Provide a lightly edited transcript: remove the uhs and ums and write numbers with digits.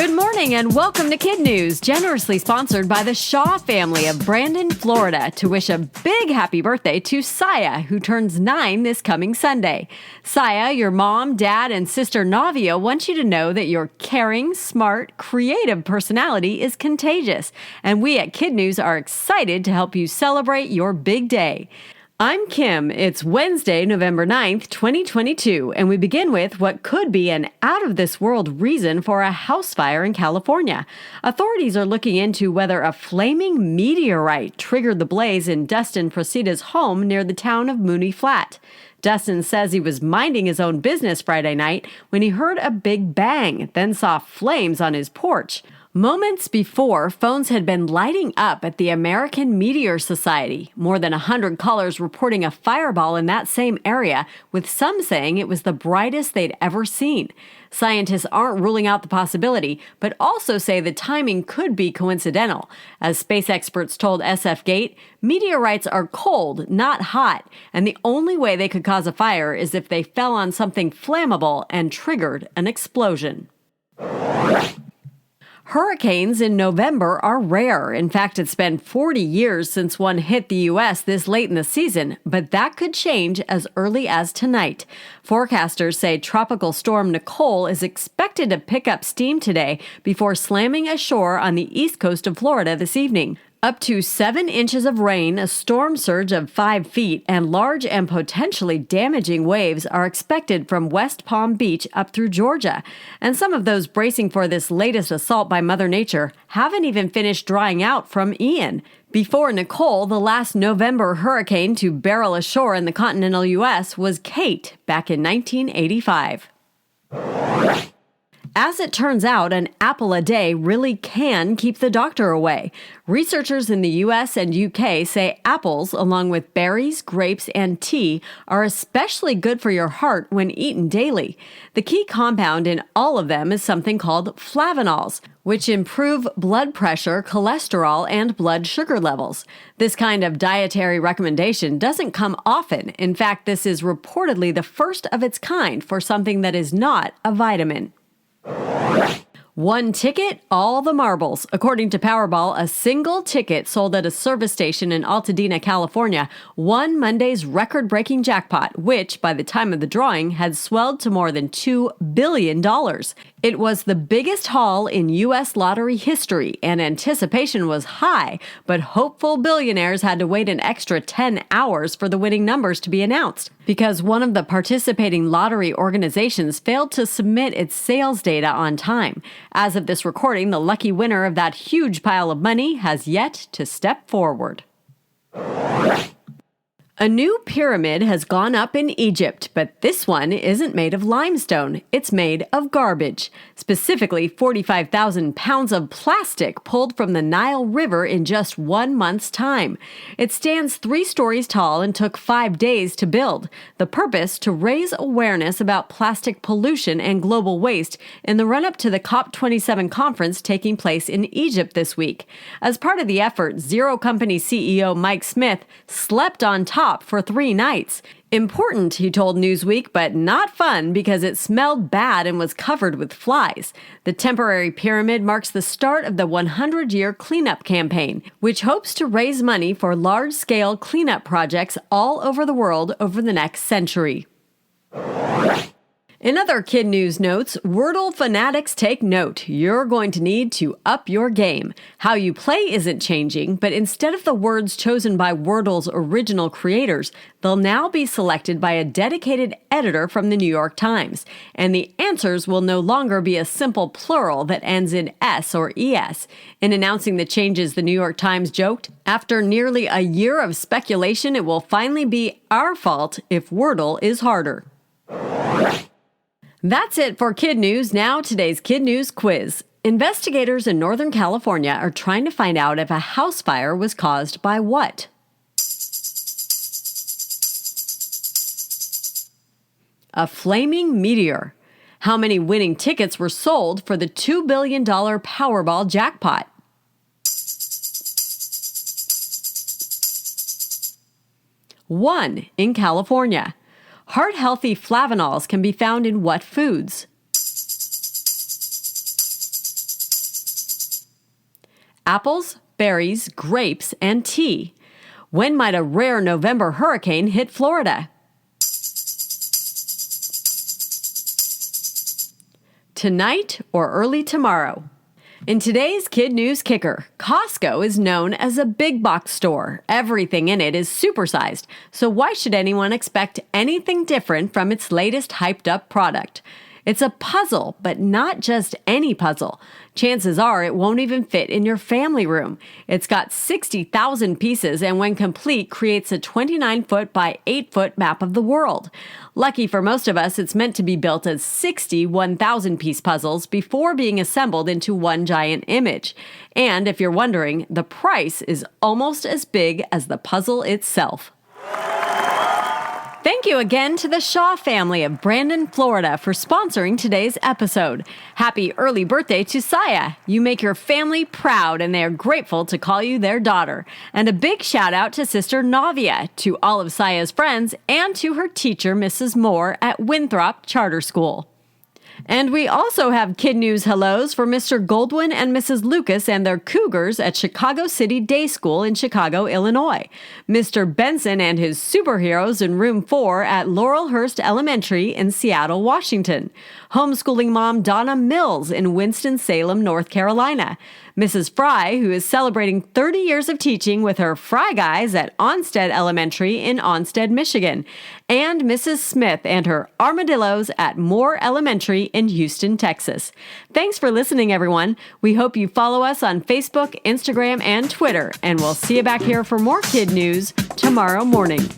Good morning and welcome to KidNuz, generously sponsored by the Shaw family of Brandon, Florida, to wish a big happy birthday to Saya, who turns 9 this coming Sunday. Saya, your mom, dad, and sister Navia want you to know that your caring, smart, creative personality is contagious, and we at KidNuz are excited to help you celebrate your big day. I'm Kim. It's Wednesday, November 9th, 2022, and we begin with what could be an out-of-this-world reason for a house fire in California. Authorities are looking into whether a flaming meteorite triggered the blaze in Dustin Procita's home near the town of Mooney Flat. Dustin says he was minding his own business Friday night when he heard a big bang, then saw flames on his porch. Moments before, phones had been lighting up at the American Meteor Society. More than 100 callers reporting a fireball in that same area, with some saying it was the brightest they'd ever seen. Scientists aren't ruling out the possibility, but also say the timing could be coincidental. As space experts told SF Gate, meteorites are cold, not hot, and the only way they could cause a fire is if they fell on something flammable and triggered an explosion. Hurricanes in November are rare. In fact, it's been 40 years since one hit the U.S. this late in the season, but that could change as early as tonight. Forecasters say Tropical Storm Nicole is expected to pick up steam today before slamming ashore on the east coast of Florida this evening. Up to 7 inches of rain, a storm surge of 5 feet, and large and potentially damaging waves are expected from West Palm Beach up through Georgia. And some of those bracing for this latest assault by Mother Nature haven't even finished drying out from Ian. Before Nicole, the last November hurricane to barrel ashore in the continental U.S. was Kate back in 1985. As it turns out, an apple a day really can keep the doctor away. Researchers in the U.S. and U.K. say apples, along with berries, grapes, and tea, are especially good for your heart when eaten daily. The key compound in all of them is something called flavonols, which improve blood pressure, cholesterol, and blood sugar levels. This kind of dietary recommendation doesn't come often. In fact, this is reportedly the first of its kind for something that is not a vitamin. One ticket, all the marbles. According to Powerball, a single ticket sold at a service station in Altadena, California, won Monday's record-breaking jackpot, which, by the time of the drawing, had swelled to more than $2 billion. It was the biggest haul in U.S. lottery history, and anticipation was high, but hopeful billionaires had to wait an extra 10 hours for the winning numbers to be announced, because one of the participating lottery organizations failed to submit its sales data on time. As of this recording, the lucky winner of that huge pile of money has yet to step forward. A new pyramid has gone up in Egypt, but this one isn't made of limestone. It's made of garbage, specifically 45,000 pounds of plastic pulled from the Nile River in just 1 month's time. It stands 3 stories tall and took 5 days to build. The purpose, to raise awareness about plastic pollution and global waste in the run-up to the COP27 conference taking place in Egypt this week. As part of the effort, Zero Company CEO Mike Smith slept on top for 3 nights. Important, he told Newsweek, but not fun because it smelled bad and was covered with flies. The temporary pyramid marks the start of the 100-year cleanup campaign, which hopes to raise money for large-scale cleanup projects all over the world over the next century. In other KidNuz notes, Wordle fanatics take note. You're going to need to up your game. How you play isn't changing, but instead of the words chosen by Wordle's original creators, they'll now be selected by a dedicated editor from the New York Times. And the answers will no longer be a simple plural that ends in S or ES. In announcing the changes, the New York Times joked, "After nearly a year of speculation, it will finally be our fault if Wordle is harder." That's it for KidNuz. Now today's KidNuz quiz. Investigators in Northern California are trying to find out if a house fire was caused by what? A flaming meteor. How many winning tickets were sold for the $2 billion Powerball jackpot? One in California. Heart-healthy flavonols can be found in what foods? apples, berries, grapes, and tea. When might a rare November hurricane hit Florida? Tonight or early tomorrow? In today's Kid News Kicker, Costco is known as a big box store. Everything in it is supersized, so why should anyone expect anything different from its latest hyped up product? It's a puzzle, but not just any puzzle. Chances are it won't even fit in your family room. It's got 60,000 pieces and when complete creates a 29-foot by 8-foot map of the world. Lucky for most of us, it's meant to be built as 60 1,000-piece puzzles before being assembled into one giant image. And if you're wondering, the price is almost as big as the puzzle itself. Thank you again to the Shaw family of Brandon, Florida for sponsoring today's episode. Happy early birthday to Saya. You make your family proud and they are grateful to call you their daughter. And a big shout out to Sister Navia, to all of Saya's friends, and to her teacher, Mrs. Moore at Winthrop Charter School. And we also have Kid News hellos for Mr. Goldwyn and Mrs. Lucas and their Cougars at Chicago City Day School in Chicago, Illinois. Mr. Benson and his superheroes in Room 4 at Laurelhurst Elementary in Seattle, Washington. Homeschooling mom Donna Mills in Winston-Salem, North Carolina. Mrs. Fry, who is celebrating 30 years of teaching with her Fry Guys at Onsted Elementary in Onsted, Michigan. And Mrs. Smith and her Armadillos at Moore Elementary in Houston, Texas. Thanks for listening, everyone. We hope you follow us on Facebook, Instagram, and Twitter. And we'll see you back here for more Kid News tomorrow morning.